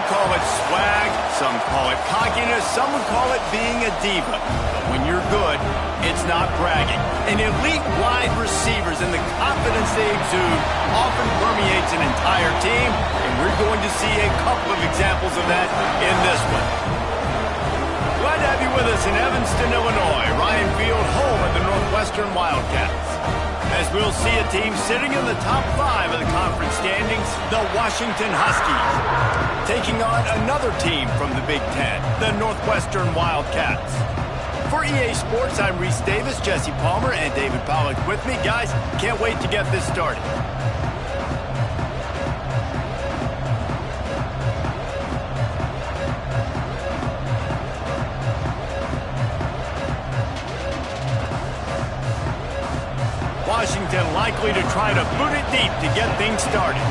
would call it swag, some call it cockiness, some would call it being a diva. But when you're good, it's not bragging. And elite wide receivers and the confidence they exude often permeates an entire team, and we're going to see a couple of examples of that in this one. Glad to have you with us in Evanston, Illinois. Ryan Field, home of the Northwestern Wildcats. As we'll see a team sitting in the top 5 of the conference standings, the Washington Huskies, taking on another team from the Big Ten, the Northwestern Wildcats. For EA Sports, I'm Reese Davis, Jesse Palmer, and David Pollack with me. Guys, can't wait to get this started. Washington likely to try to boot it deep to get things started.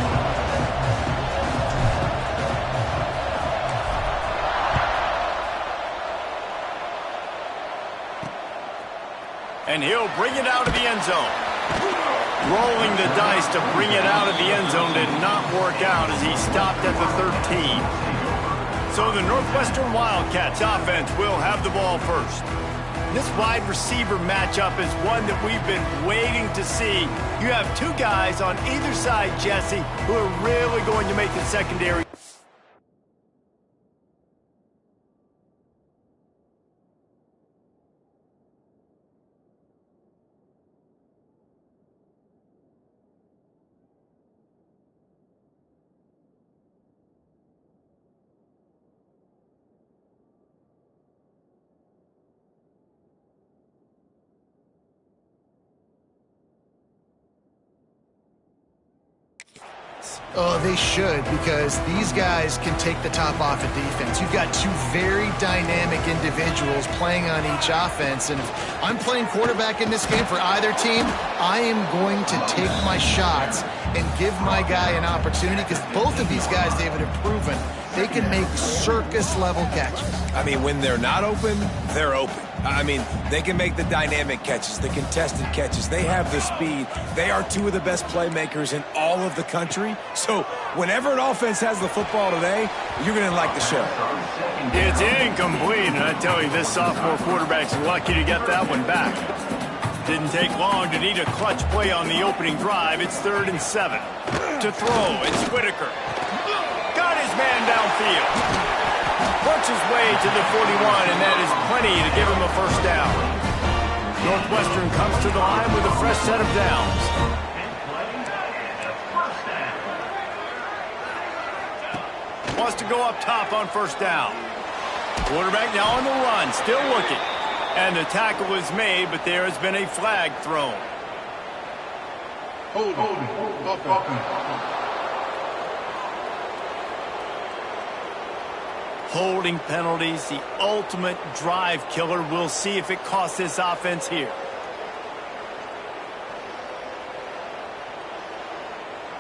And he'll bring it out of the end zone. Rolling the dice to bring it out of the end zone did not work out as he stopped at the 13. So the Northwestern Wildcats offense will have the ball first. This wide receiver matchup is one that we've been waiting to see. You have two guys on either side, Jesse, who are really going to make the secondary. Oh, they should, because these guys can take the top off of defense. You've got two very dynamic individuals playing on each offense, and if I'm playing quarterback in this game for either team, I am going to take my shots and give my guy an opportunity, because both of these guys, David, have proven they can make circus-level catches. I mean, when they're not open, they're open. I mean, they can make the dynamic catches, the contested catches. They have the speed. They are two of the best playmakers in all of the country. So whenever an offense has the football today, you're going to like the show. It's incomplete, and I tell you, this sophomore quarterback's lucky to get that one back. Didn't take long to need a clutch play on the opening drive. It's 3rd and 7. To throw, it's Whitaker. Got his man downfield. Works his way to the 41, and that is plenty to give him a first down. Northwestern comes to the line with a fresh set of downs. Wants to go up top on first down. Quarterback now on the run, still looking. And the tackle was made, but there has been a flag thrown. Hold on. Holding penalties, the ultimate drive killer. We'll see if it costs this offense here.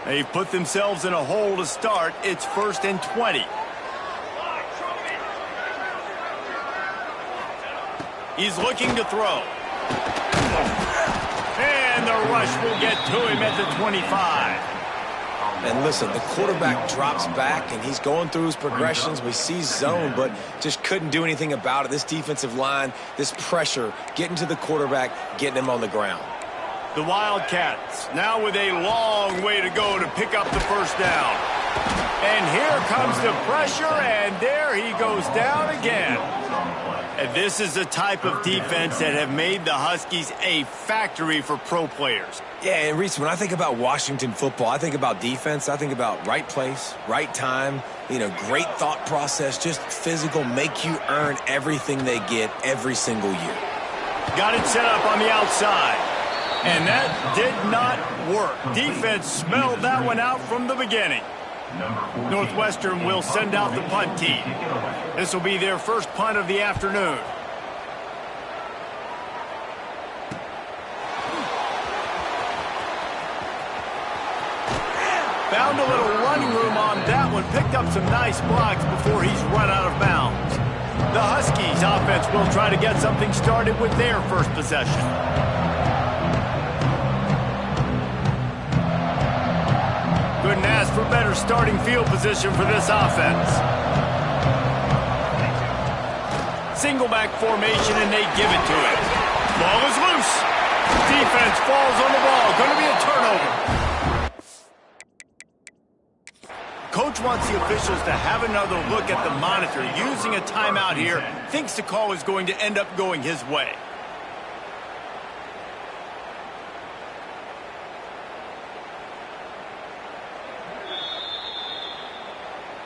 They've put themselves in a hole to start. It's 1st and 20. He's looking to throw. And the rush will get to him at the 25. And listen, the quarterback drops back, and he's going through his progressions. We see zone, but just couldn't do anything about it. This defensive line, this pressure, getting to the quarterback, getting him on the ground. The Wildcats now with a long way to go to pick up the first down. And here comes the pressure, and there he goes down again. And this is the type of defense that have made the Huskies a factory for pro players. Yeah, and Reese, when I think about Washington football, I think about defense. I think about right place, right time, great thought process, just physical, make you earn everything they get every single year. Got it set up on the outside. And that did not work. Defense smelled that one out from the beginning. Northwestern will send out the punt team. This will be their first punt of the afternoon. Found a little running room on that one. Picked up some nice blocks before he's run out of bounds. The Huskies offense will try to get something started with their first possession. Couldn't ask for better starting field position for this offense. single back formation, and they give it to him. Ball is loose. Defense falls on the ball. Going to be a turnover. Coach wants the officials to have another look at the monitor. Using a timeout here, thinks the call is going to end up going his way.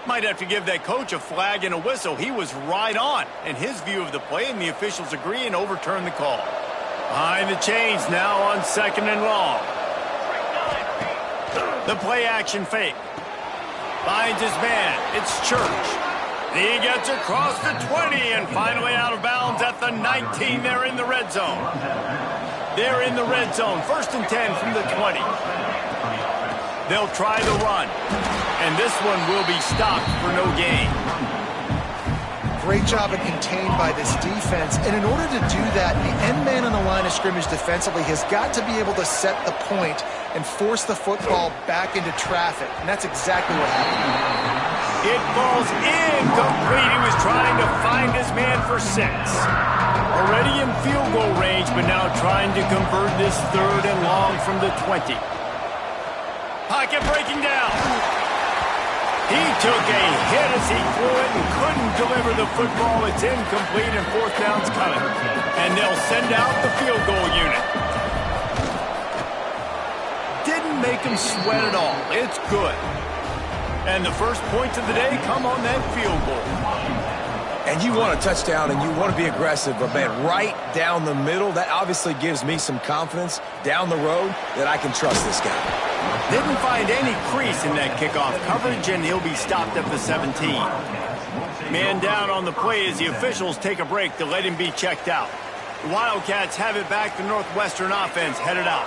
Might have to give that coach a flag and a whistle. He was right on in his view of the play, and the officials agree and overturn the call. Behind the chains now on 2nd and long. The play action fake. Finds his man. It's Church. He gets across the 20 and finally out of bounds at the 19. They're in the red zone. They're in the red zone. 1st and 10 from the 20. They'll try the run. And this one will be stopped for no gain. Great job of contained by this defense. And in order to do that, the end man on the line of scrimmage defensively has got to be able to set the point and force the football back into traffic. And that's exactly what happened. It falls incomplete. He was trying to find his man for 6. Already in field goal range, but now trying to convert this 3rd and long from the 20. Pocket breaking down. He took a hit as he threw it and couldn't deliver the football. It's incomplete and 4th down's coming. And they'll send out the field goal unit. Didn't make him sweat at all. It's good. And the first points of the day come on that field goal. And you want a touchdown and you want to be aggressive, but man, right down the middle, that obviously gives me some confidence down the road that I can trust this guy. Didn't find any crease in that kickoff coverage, and he'll be stopped at the 17. Man down on the play as the officials take a break to let him be checked out. The Wildcats have it back. The Northwestern offense headed out.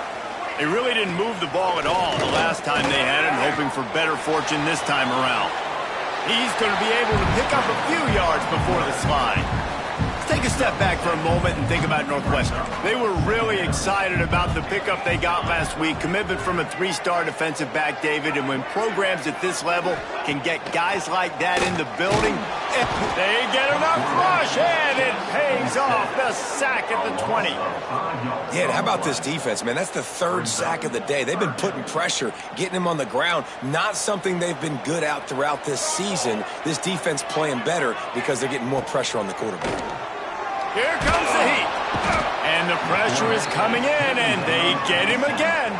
They really didn't move the ball at all the last time they had it, and hoping for better fortune this time around. He's going to be able to pick up a few yards before the slide. Take a step back for a moment and think about Northwestern. They were really excited about the pickup they got last week. Commitment from a 3-star defensive back, David. And when programs at this level can get guys like that in the building, they get enough rush, and it pays off. The sack at the 20. Yeah, and how about this defense, man? That's the 3rd sack of the day. They've been putting pressure, getting him on the ground. Not something they've been good at throughout this season. This defense playing better because they're getting more pressure on the quarterback. Here comes the heat. And the pressure is coming in, and they get him again.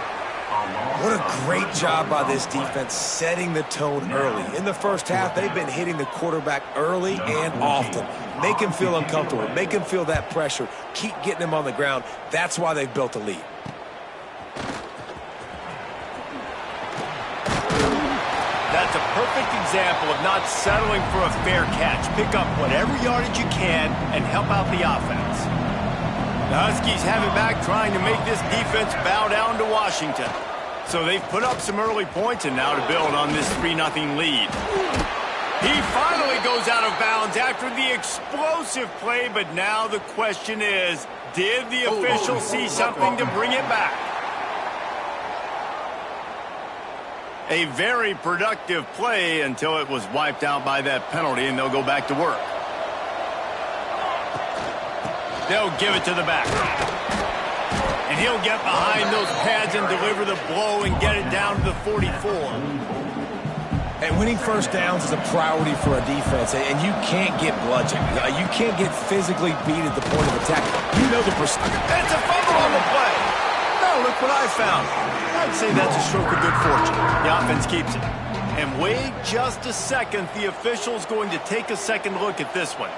What a great job by this defense setting the tone early. In the first half, they've been hitting the quarterback early and often. Make him feel uncomfortable. Make him feel that pressure. Keep getting him on the ground. That's why they've built a lead. That's a perfect example of not settling for a fair catch. Pick up whatever yardage you can and help out the offense. The Huskies have it back, trying to make this defense bow down to Washington. So they've put up some early points, and now to build on this 3-0 lead. He finally goes out of bounds after the explosive play, but now the question is, did the official see something to bring it back? A very productive play until it was wiped out by that penalty, and they'll go back to work. They'll give it to the back. And he'll get behind those pads and deliver the blow and get it down to the 44. And winning first downs is a priority for a defense, and you can't get bludgeoned. You can't get physically beat at the point of attack. You know the perspective. It's a fumble on the play. Now look what I found. I'd say that's a stroke of good fortune. The offense keeps it. And wait just a second. The official's going to take a second look at this one.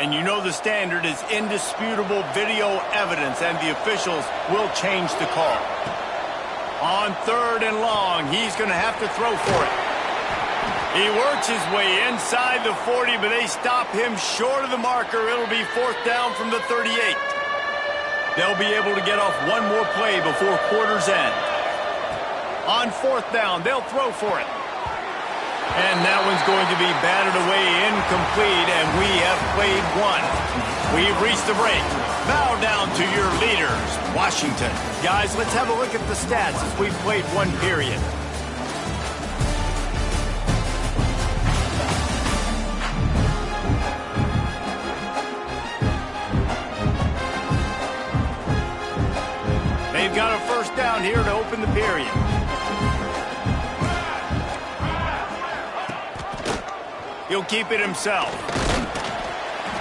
And you know the standard is indisputable video evidence, and the officials will change the call. On 3rd and long, he's going to have to throw for it. He works his way inside the 40, but they stop him short of the marker. It'll be 4th down from the 38. They'll be able to get off one more play before quarter's end. On 4th down, they'll throw for it. And that one's going to be batted away, incomplete, and we have played one. We've reached the break. Bow down to your leaders, Washington. Guys, let's have a look at the stats as we've played one period. down here to open the period. He'll keep it himself.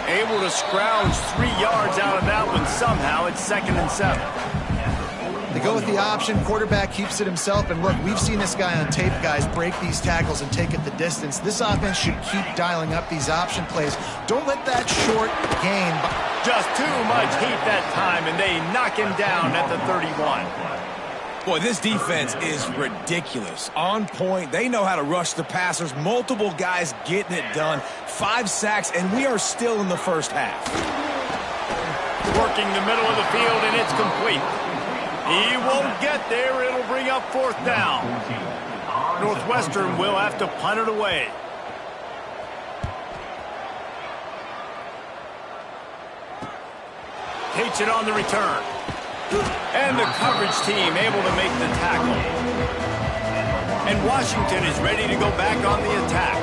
Able to scrounge 3 yards out of that one somehow. It's 2nd and 7. They go with the option. Quarterback keeps it himself. And look, we've seen this guy on tape, guys, break these tackles and take it the distance. This offense should keep dialing up these option plays. Don't let that short gain. Just too much heat that time, and they knock him down at the 31. Boy, this defense is ridiculous. On point. They know how to rush the passers. Multiple guys getting it done. 5 sacks, and we are still in the first half. Working the middle of the field, and it's complete. He won't get there. It'll bring up 4th down. Northwestern will have to punt it away. Takes it on the return. And the coverage team able to make the tackle. And Washington is ready to go back on the attack.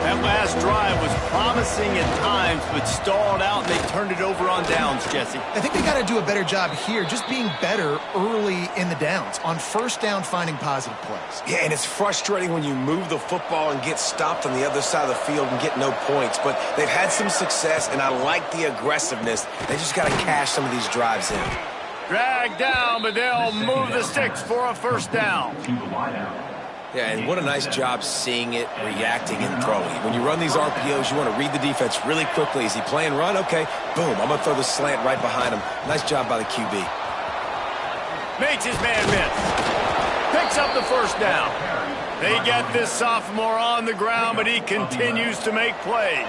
That last drive was promising at times, but stalled out, and they turned it over on downs, Jesse. I think they got to do a better job here, just being better early in the downs. On 1st down, finding positive plays. Yeah, and it's frustrating when you move the football and get stopped on the other side of the field and get no points. But they've had some success, and I like the aggressiveness. They just got to cash some of these drives in. Dragged down, but they'll move the sticks for a 1st down. Yeah, and what a nice job seeing it, reacting, and throwing. When you run these RPOs, you want to read the defense really quickly. Is he playing run? Okay, boom, I'm going to throw the slant right behind him. Nice job by the QB. Makes his man miss. Picks up the 1st down. They get this sophomore on the ground, but he continues to make plays.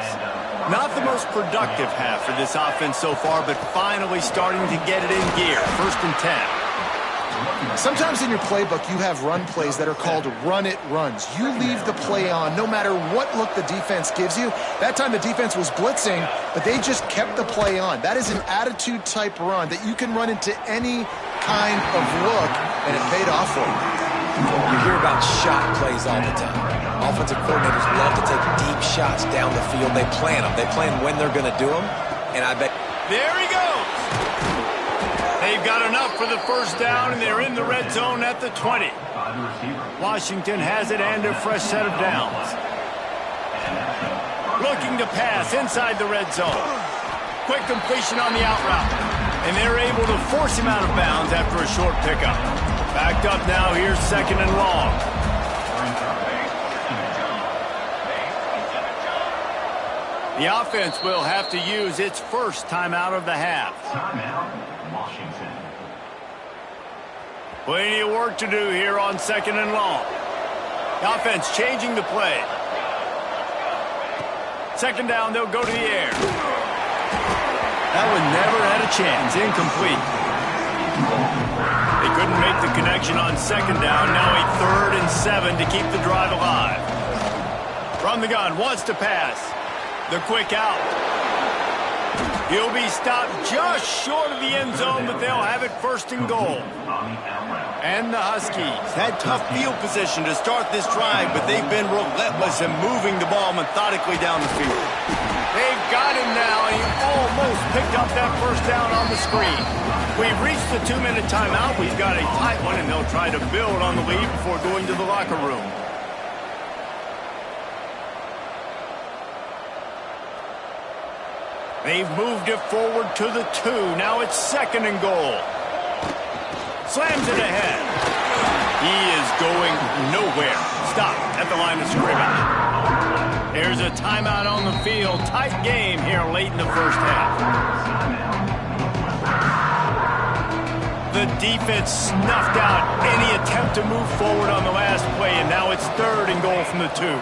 Not the most productive half for this offense so far, but finally starting to get it in gear. 1st and 10. Sometimes in your playbook, you have run plays that are called run-it runs. You leave the play on no matter what look the defense gives you. That time the defense was blitzing, but they just kept the play on. That is an attitude-type run that you can run into any kind of look, and it paid off for you. You hear about shot plays all the time. Offensive coordinators love to take deep shots down the field. They plan them. They plan when they're going to do them, and I bet... There he goes! They've got enough for the 1st down, and they're in the red zone at the 20. Washington has it and a fresh set of downs. Looking to pass inside the red zone. Quick completion on the out route. And they're able to force him out of bounds after a short pickup. Backed up now, here's 2nd and long. The offense will have to use its 1st timeout of the half. Washington. Plenty of work to do here on 2nd and long. The offense changing the play. 2nd down, they'll go to the air. That one never had a chance. Incomplete. They couldn't make the connection on 2nd down. Now a 3rd and 7 to keep the drive alive. From the gun, wants to pass. The quick out. He'll be stopped just short of the end zone, but they'll have it 1st and goal. And the Huskies had tough field position to start this drive, but they've been relentless in moving the ball methodically down the field. They've got him now, and he almost picked up that 1st down on the screen. We've reached the 2-minute timeout. We've got a tight one, and they'll try to build on the lead before going to the locker room. They've moved it forward to the 2. Now it's 2nd and goal. Slams it ahead. He is going nowhere. Stop at the line of scrimmage. There's a timeout on the field. Tight game here late in the 1st half. The defense snuffed out any attempt to move forward on the last play, and now it's 3rd and goal from the 2.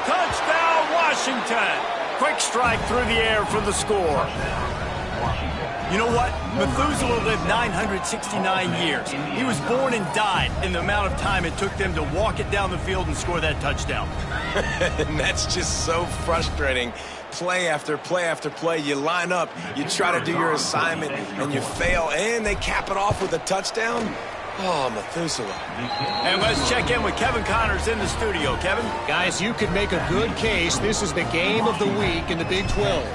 Touchdown, Washington! Quick strike through the air for the score. You know what? Methuselah lived 969 years. He was born and died in the amount of time it took them to walk it down the field and score that touchdown. And that's just so frustrating. Play after play after play. You line up, you try to do your assignment, and you fail, and they cap it off with a touchdown. Oh, Methuselah. And let's check in with Kevin Connors in the studio. Kevin? Guys, you could make a good case. This is the game of the week in the Big 12.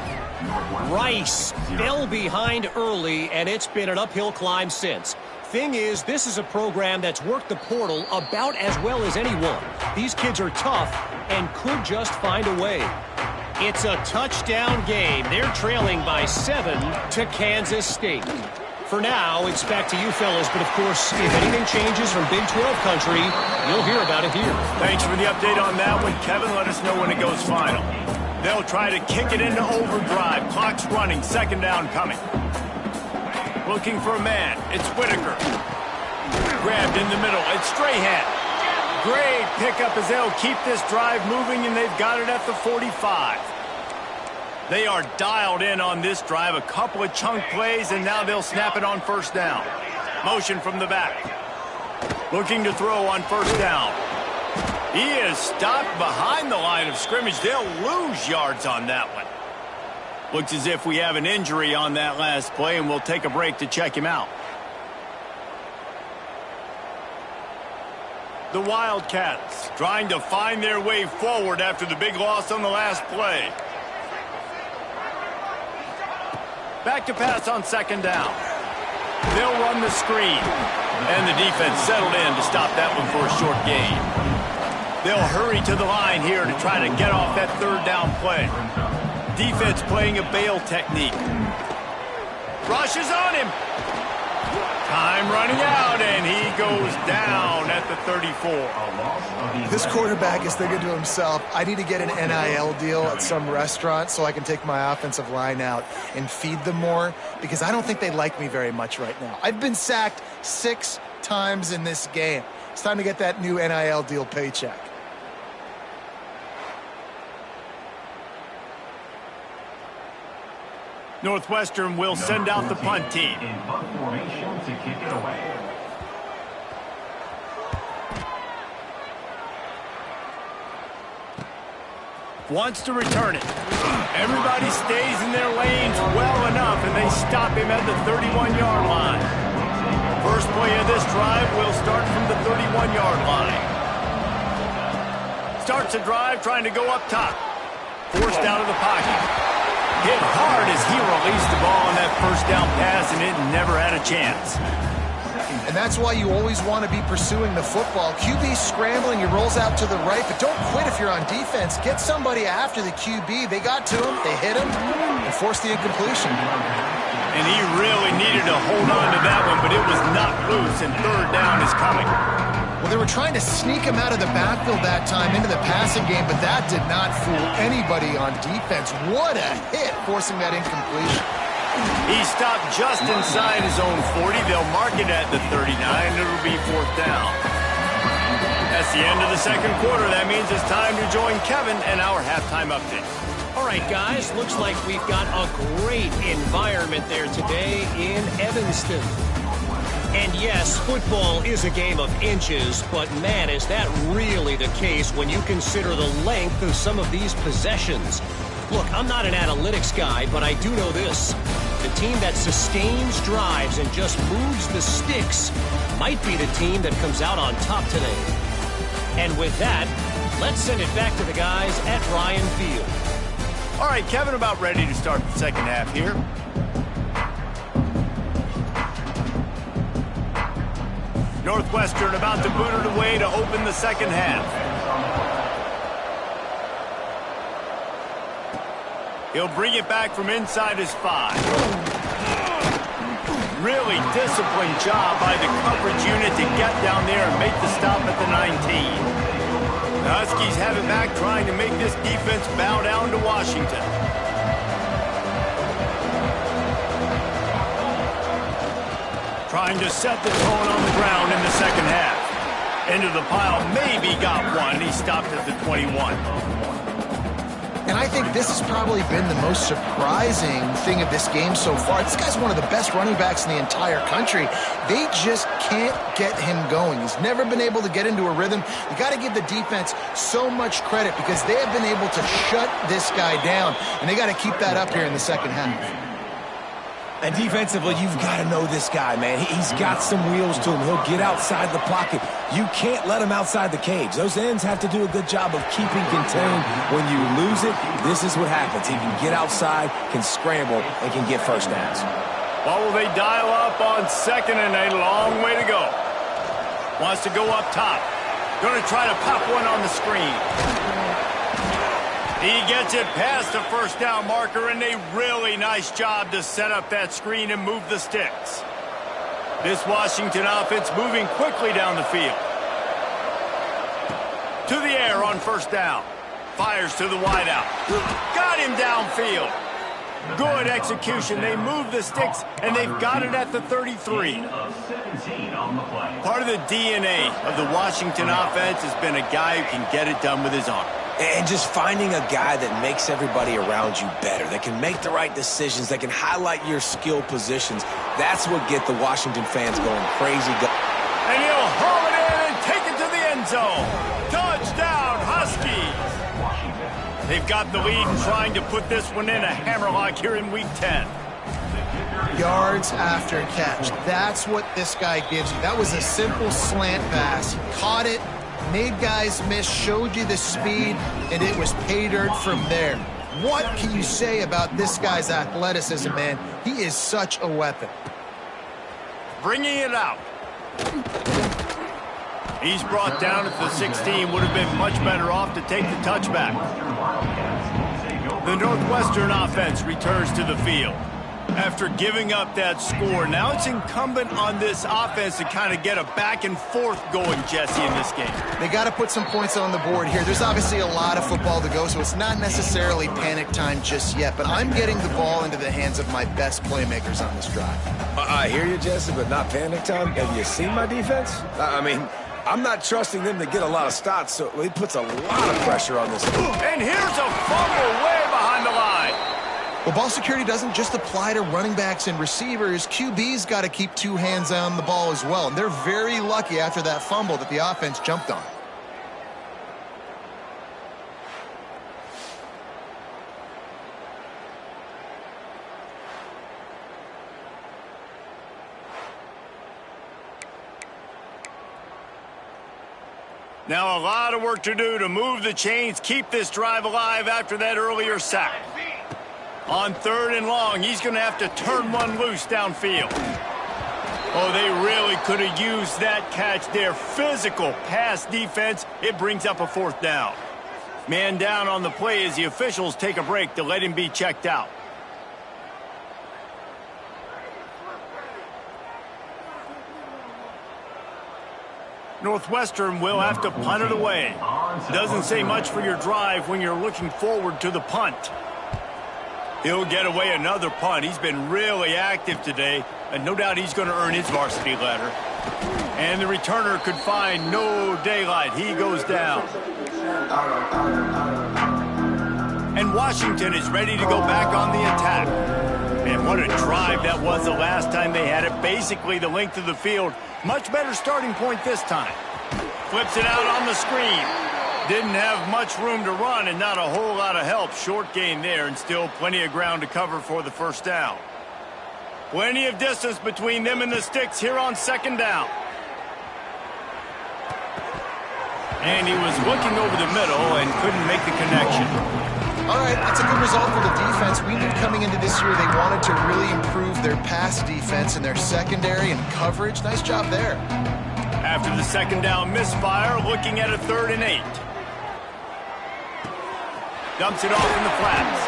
Rice fell behind early, and it's been an uphill climb since. Thing is, this is a program that's worked the portal about as well as anyone. These kids are tough and could just find a way. It's a touchdown game. They're trailing by 7 to Kansas State. For now, it's back to you fellas, but of course, if anything changes from Big 12 country, you'll hear about it here. Thanks for the update on that one, Kevin. Let us know when it goes final. They'll try to kick it into overdrive. Clock's running. Second down coming. Looking for a man. It's Whitaker. Grabbed in the middle. It's Strahan. Great pickup as they'll keep this drive moving, and they've got it at the 45. They are dialed in on this drive. A couple of chunk plays, and now they'll snap it on first down. Motion from the back. Looking to throw on first down. He is stopped behind the line of scrimmage. They'll lose yards on that one. Looks as if we have an injury on that last play, and we'll take a break to check him out. The Wildcats trying to find their way forward after the big loss on the last play. Back to pass on second down. They'll run the screen. And the defense settled in to stop that one for a short gain. They'll hurry to the line here to try to get off that third down play. Defense playing a bail technique. Rushes on him. Time running out, and he goes down at the 34. This quarterback is thinking to himself, I need to get an NIL deal at some restaurant so I can take my offensive line out and feed them more, because I don't think they like me very much right now. I've been sacked 6 times in this game. It's time to get that new NIL deal paycheck. Northwestern will send out the punt team. In punt formation to kick it away. Wants to return it. Everybody stays in their lanes well enough, and they stop him at the 31-yard line. First play of this drive will start from the 31-yard line. Starts a drive trying to go up top. Forced out of the pocket. Hit hard as he released the ball on that first down pass, and it never had a chance. And that's why you always want to be pursuing the football. QB's scrambling, he rolls out to the right, but don't quit if you're on defense. Get somebody after the QB. They got to him, they hit him, and forced the incompletion. And he really needed to hold on to that one, but it was not loose, and third down is coming. Well, they were trying to sneak him out of the backfield that time into the passing game, but that did not fool anybody on defense. What a hit, forcing that incompletion. He stopped just inside his own 40. They'll mark it at the 39. It'll be fourth down. That's the end of the second quarter. That means it's time to join Kevin and our halftime update. All right, guys, looks like we've got a great environment there today in Evanston. And yes, football is a game of inches, but man, is that really the case when you consider the length of some of these possessions. Look, I'm not an analytics guy, but I do know this. The team that sustains drives and just moves the sticks might be the team that comes out on top today. And with that, let's send it back to the guys at Ryan Field. All right, Kevin, about ready to start the second half here. Northwestern about to boot it away to open the second half. He'll bring it back from inside his 5. Really disciplined job by the coverage unit to get down there and make the stop at the 19. The Huskies have it back, trying to make this defense bow down to Washington. Trying to set the tone on the ground in the second half. Into the pile, maybe got one. He stopped at the 21. And I think this has probably been the most surprising thing of this game so far. This guy's one of the best running backs in the entire country. They just can't get him going. He's never been able to get into a rhythm. You got to give the defense so much credit because they have been able to shut this guy down. And they got to keep that up here in the second half. And defensively, you've got to know this guy, man. He's got some wheels to him. He'll get outside the pocket. You can't let him outside the cage. Those ends have to do a good job of keeping contained. When you lose it, this is what happens. He can get outside, can scramble, and can get first downs. What will they dial up on 2nd and a long way to go? Wants to go up top. Going to try to pop one on the screen. He gets it past the first down marker, and a really nice job to set up that screen and move the sticks. This Washington offense moving quickly down the field. To the air on first down. Fires to the wideout. Got him downfield. Good execution. They move the sticks, and they've got it at the 33. Part of the DNA of the Washington offense has been a guy who can get it done with his arm. And just finding a guy that makes everybody around you better, that can make the right decisions, that can highlight your skill positions. That's what get the Washington fans going crazy. And he'll haul it in and take it to the end zone. Touchdown, Huskies. They've got the lead and trying to put this one in a hammerlock here in Week 10. Yards after catch. That's what this guy gives you. That was a simple slant pass. He caught it, made guys miss, showed you the speed, and it was pay dirt from there. What can you say about this guy's athleticism, man? He is such a weapon. Bringing it out. He's brought down at the 16. Would have been much better off to take the touchback. The Northwestern offense returns to the field. After giving up that score, now it's incumbent on this offense to kind of get a back and forth going, Jesse, in this game. They got to put some points on the board here. There's obviously a lot of football to go, so it's not necessarily panic time just yet, but I'm getting the ball into the hands of my best playmakers on this drive. I hear you, Jesse, but not panic time. Have you seen my defense? I mean, I'm not trusting them to get a lot of stops, so it puts a lot of pressure on this. And here's a fumble way behind the line. Well, ball security doesn't just apply to running backs and receivers. QB's got to keep two hands on the ball as well. And they're very lucky after that fumble that the offense jumped on. Now a lot of work to do to move the chains, keep this drive alive after that earlier sack. On 3rd and long, he's going to have to turn one loose downfield. Oh, they really could have used that catch there. Physical pass defense. It brings up a 4th down. Man down on the play as the officials take a break to let him be checked out. Northwestern will have to punt it away. Doesn't say much for your drive when you're looking forward to the punt. He'll get away another punt. He's been really active today, and no doubt he's going to earn his varsity letter. And the returner could find no daylight. He goes down. And Washington is ready to go back on the attack. Man, what a drive that was the last time they had it. Basically the length of the field. Much better starting point this time. Flips it out on the screen. Didn't have much room to run and not a whole lot of help. Short gain there and still plenty of ground to cover for the 1st down. Plenty of distance between them and the sticks here on 2nd down. And he was looking over the middle and couldn't make the connection. All right, that's a good result for the defense. We knew coming into this year they wanted to really improve their pass defense and their secondary and coverage. Nice job there. After the 2nd down misfire, looking at a 3rd and 8. Dumps it off in the flats.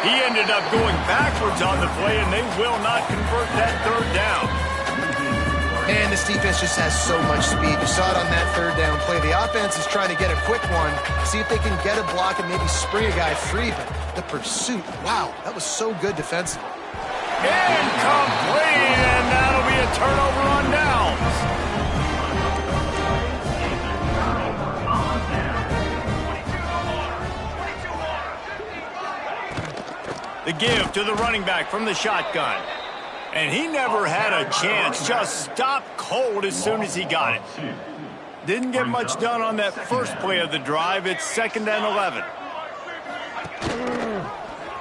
He ended up going backwards on the play, and they will not convert that 3rd down. And this defense just has so much speed. You saw it on that 3rd down play. The offense is trying to get a quick one, see if they can get a block and maybe spring a guy free. But the pursuit, wow, that was so good defensively. Incomplete, and that'll be a turnover on downs. The give to the running back from the shotgun. And he never had a chance. Just stopped cold as soon as he got it. Didn't get much done on that first play of the drive. It's 2nd and 11.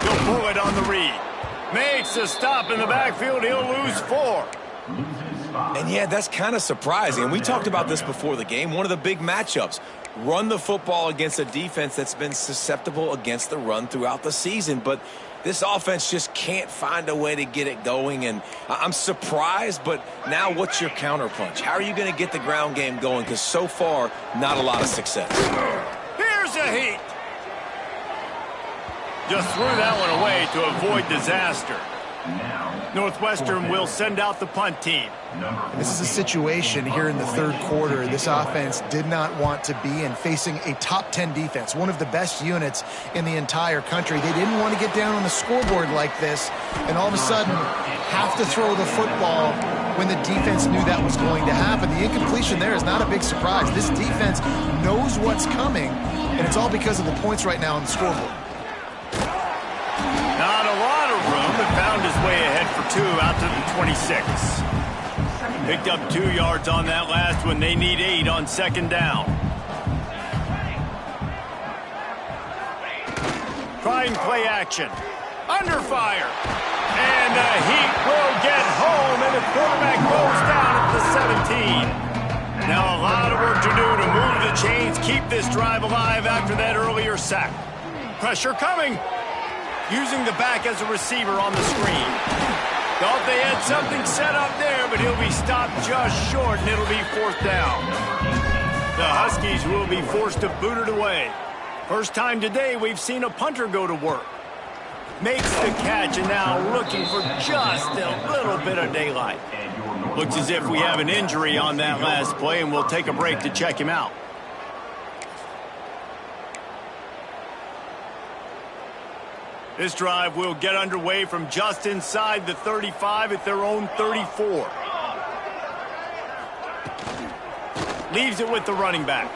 He'll pull it on the read. Makes a stop in the backfield. He'll lose 4. And yeah, that's kind of surprising. And we talked about this before the game. One of the big matchups. Run the football against a defense that's been susceptible against the run throughout the season. But this offense just can't find a way to get it going. And I'm surprised, but now what's your counterpunch? How are you going to get the ground game going? Because so far, not a lot of success. Here's a heat. Just threw that one away to avoid disaster. Northwestern will send out the punt team. This is a situation here in the third quarter this offense did not want to be in, facing a top 10 defense, one of the best units in the entire country. They didn't want to get down on the scoreboard like this and all of a sudden have to throw the football when the defense knew that was going to happen. The incompletion there is not a big surprise. This defense knows what's coming, and it's all because of the points right now on the scoreboard. Not a lot of room, but found his way ahead for 2 out to the 26. Picked up 2 yards on that last one. They need 8 on second down. Trying play action. Under fire. And the heat will get home, and the quarterback goes down at the 17. Now a lot of work to do to move the chains, keep this drive alive after that earlier sack. Pressure coming. Using the back as a receiver on the screen. Thought they had something set up there, but he'll be stopped just short, and it'll be 4th down. The Huskies will be forced to boot it away. First time today we've seen a punter go to work. Makes the catch, and now looking for just a little bit of daylight. Looks as if we have an injury on that last play, and we'll take a break to check him out. This drive will get underway from just inside the 35 at their own 34. Leaves it with the running back.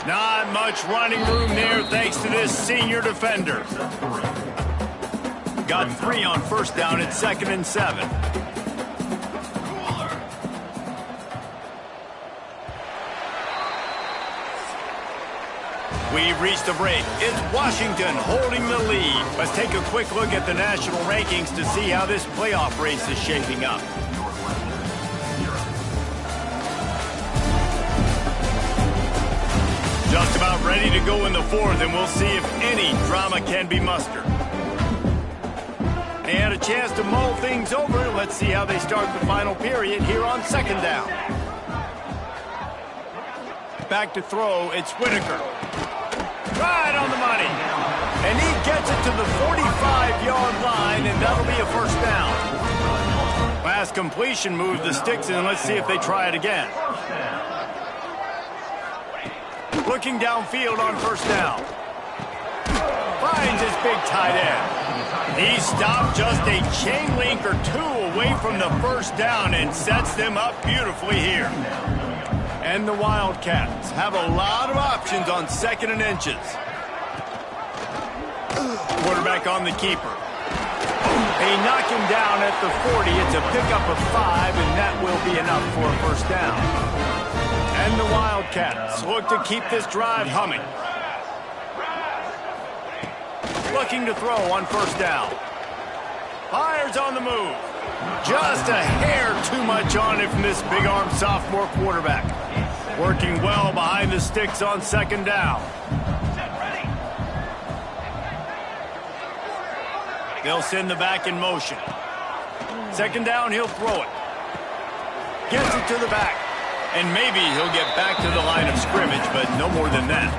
Not much running room there thanks to this senior defender. Got 3 on first down at 2nd and 7. We've reached a break. It's Washington holding the lead. Let's take a quick look at the national rankings to see how this playoff race is shaping up. Just about ready to go in the 4th, and we'll see if any drama can be mustered. They had a chance to mull things over. Let's see how they start the final period here on second down. Back to throw, it's Whitaker. Right on the money. And he gets it to the 45-yard line, and that'll be a first down. Last completion moved the sticks, and let's see if they try it again. Looking downfield on first down. Finds his big tight end. He stopped just a chain link or 2 away from the first down and sets them up beautifully here. And the Wildcats have a lot of options on 2nd and inches. Quarterback on the keeper. They knock him down at the 40. It's a pickup of 5, and that will be enough for a first down. And the Wildcats look to keep this drive humming. Looking to throw on first down. Fires on the move. Just a hair too much on it from this big-arm sophomore quarterback. Working well behind the sticks on second down. They'll send the back in motion. Second down, he'll throw it. Gets it to the back. And maybe he'll get back to the line of scrimmage, but no more than that.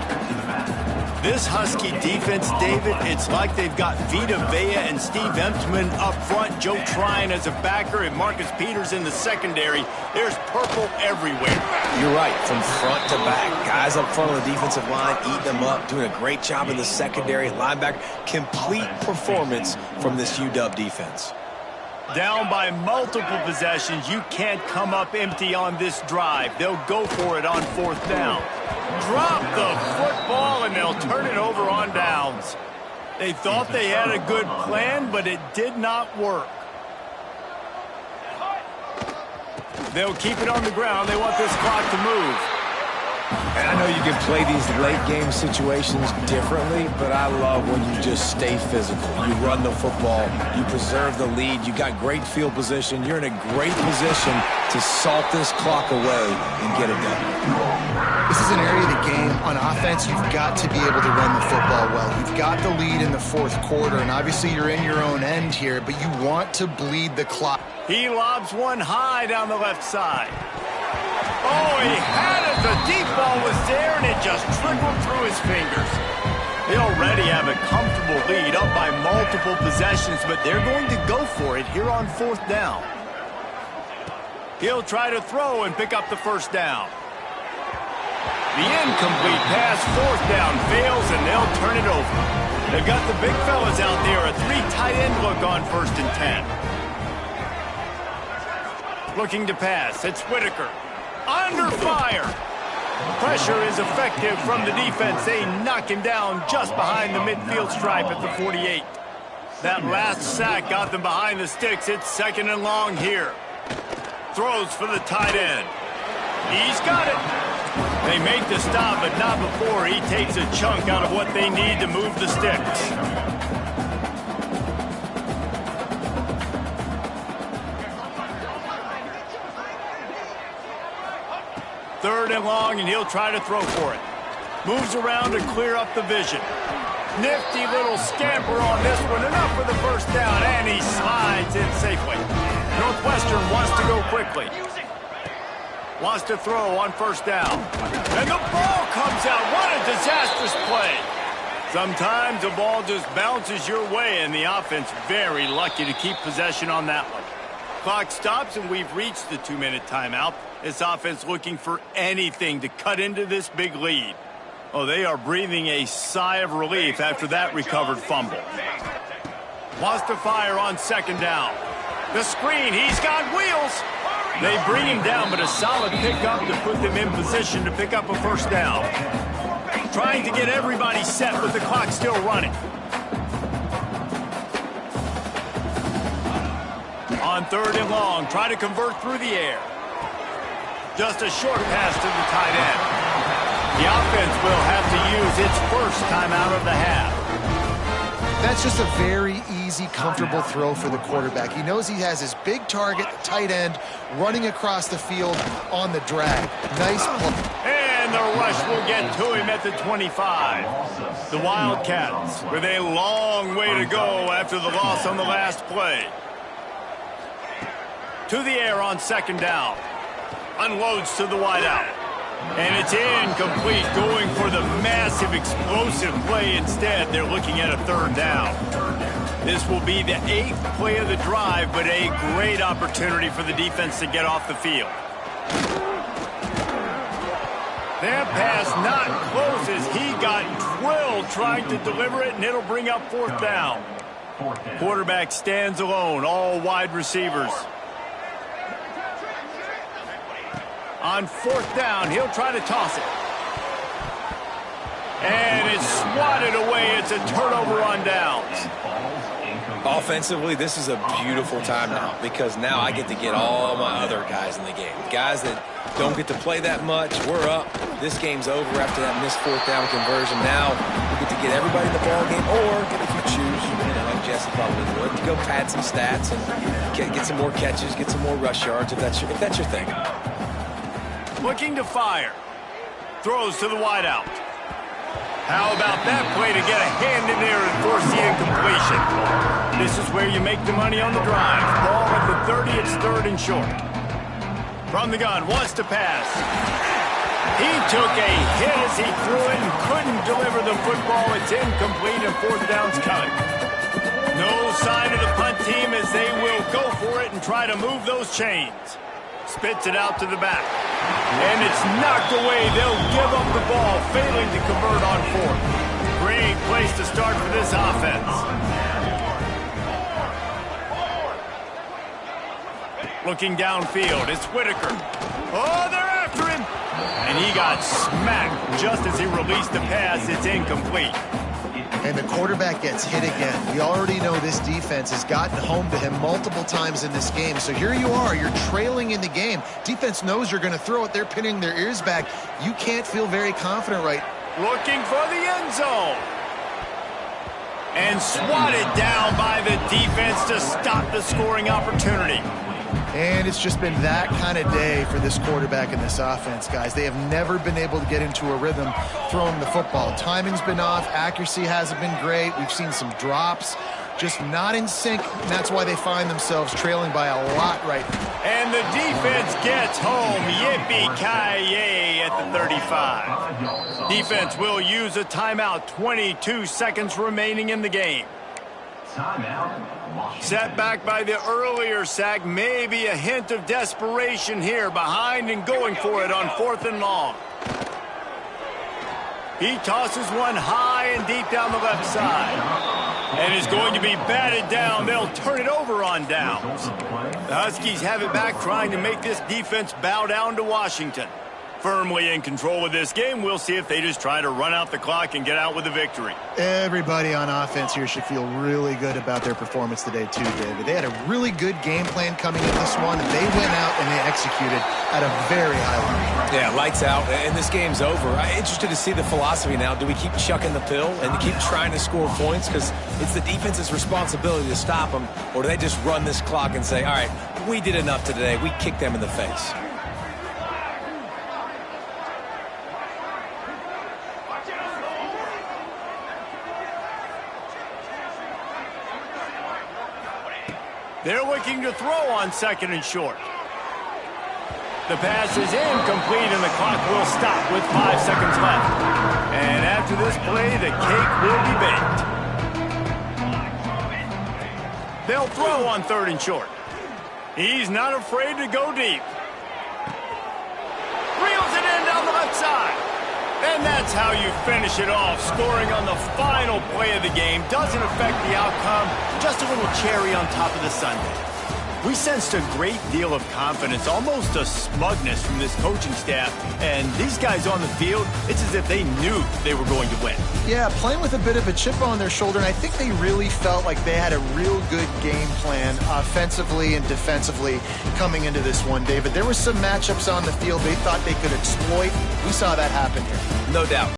This Husky defense, David, it's like they've got Vita Vea and Steve Emtman up front, Joe Tryon as a backer, and Marcus Peters in the secondary. There's purple everywhere. You're right, from front to back. Guys up front on the defensive line, eating them up, doing a great job in the secondary, linebacker. Complete performance from this UW defense. Down by multiple possessions, you can't come up empty on this drive. They'll go for it on fourth down. Drop the football, and they'll turn it over on downs. They thought they had a good plan, but it did not work. They'll keep it on the ground. They want this clock to move. And I know you can play these late game situations differently, but I love when you just stay physical. You run the football, you preserve the lead, you got great field position, you're in a great position to salt this clock away and get it done. This is an area of the game on offense you've got to be able to run the football well. You've got the lead in the fourth quarter, and obviously you're in your own end here, but you want to bleed the clock. He lobs one high down the left side. Oh, he had it. The deep ball was there, and it just trickled through his fingers. They already have a comfortable lead, up by multiple possessions, but they're going to go for it here on fourth down. He'll try to throw and pick up the first down. The incomplete pass, fourth down, fails, and they'll turn it over. They've got the big fellas out there, a three tight end look on 1st and 10. Looking to pass, it's Whitaker. Under fire. Pressure is effective from the defense. They knock him down just behind the midfield stripe at the 48. That last sack got them behind the sticks. It's 2nd and long here. Throws for the tight end. He's got it. They make the stop, but not before he takes a chunk out of what they need to move the sticks. 3rd and long, and he'll try to throw for it. Moves around to clear up the vision. Nifty little scamper on this one. Enough for the first down, and he slides in safely. Northwestern wants to go quickly. Wants to throw on 1st down. And the ball comes out. What a disastrous play. Sometimes the ball just bounces your way, and the offense very lucky to keep possession on that one. Clock stops, and we've reached the 2-minute timeout. This offense looking for anything to cut into this big lead. Oh, they are breathing a sigh of relief after that recovered fumble. Wants to fire on 2nd down. The screen, he's got wheels. They bring him down, but a solid pickup to put them in position to pick up a first down. Trying to get everybody set with the clock still running. On 3rd and long, try to convert through the air. Just a short pass to the tight end. The offense will have to use its first timeout of the half. That's just a very easy, comfortable throw for the quarterback. He knows he has his big target, the tight end, running across the field on the drag. Nice play. And the rush will get to him at the 25. The Wildcats with a long way to go after the loss on the last play. To the air on 2nd down. Unloads to the wideout. And it's incomplete, going for the massive explosive play instead. They're looking at a 3rd down. This will be the 8th play of the drive, but a great opportunity for the defense to get off the field. That pass not close as he got drilled trying to deliver it, and it'll bring up 4th down. Quarterback stands alone, all wide receivers. On 4th down, he'll try to toss it. And it's swatted away. It's a turnover on downs. Offensively, this is a beautiful time now because now I get to get all my other guys in the game. Guys that don't get to play that much, we're up. This game's over after that missed 4th down conversion. Now we get to get everybody in the ball game, or if you choose, like Jesse probably would, to go pad some stats and get some more catches, get some more rush yards if that's your thing. Looking to fire. Throws to the wideout. How about that play to get a hand in there and force the incompletion? This is where you make the money on the drive. Ball at the 30, it's 3rd and short. From the gun, wants to pass. He took a hit as he threw it and couldn't deliver the football. It's incomplete and 4th down's coming. No sign of the punt team as they will go for it and try to move those chains. Spits it out to the back. And it's knocked away. They'll give up the ball, failing to convert on 4th. Great place to start for this offense. Looking downfield, it's Whitaker. Oh, they're after him. And he got smacked just as he released the pass. It's incomplete. And the quarterback gets hit again. We already know this defense has gotten home to him multiple times in this game. So here you are, you're trailing in the game. Defense knows you're going to throw it. They're pinning their ears back. You can't feel very confident right. Looking for the end zone. And swatted down by the defense to stop the scoring opportunity. And it's just been that kind of day for this quarterback and this offense, guys. They have never been able to get into a rhythm throwing the football. Timing's been off. Accuracy hasn't been great. We've seen some drops. Just not in sync, and that's why they find themselves trailing by a lot right now. And the defense gets home. Yippee-ki-yay at the 35. Defense will use a timeout. 22 seconds remaining in the game. Set back by the earlier sack. Maybe a hint of desperation here. Behind and going for it on 4th and long. He tosses one high and deep down the left side. And is going to be batted down. They'll turn it over on downs. The Huskies have it back, trying to make this defense bow down to Washington. Firmly in control of this game. We'll see if they just try to run out the clock and get out with a victory. Everybody on offense here should feel really good about their performance today too, David. They had a really good game plan coming into this one. They went out and they executed at a very high level. Yeah, lights out, and this game's over. I'm interested to see the philosophy now. Do we keep chucking the pill and keep trying to score points because it's the defense's responsibility to stop them, or do they just run this clock and say, all right, we did enough today. We kicked them in the face. They're looking to throw on 2nd and short. The pass is incomplete, and the clock will stop with 5 seconds left. And after this play, the cake will be baked. They'll throw on 3rd and short. He's not afraid to go deep. Reels it in down the left side. And that's how you finish it off. Scoring on the final play of the game doesn't affect the outcome. Just a little cherry on top of the sundae. We sensed a great deal of confidence, almost a smugness from this coaching staff. And these guys on the field, it's as if they knew they were going to win. Yeah, playing with a bit of a chip on their shoulder, and I think they really felt like they had a real good game plan offensively and defensively coming into this one, David. There were some matchups on the field they thought they could exploit. We saw that happen here. No doubt.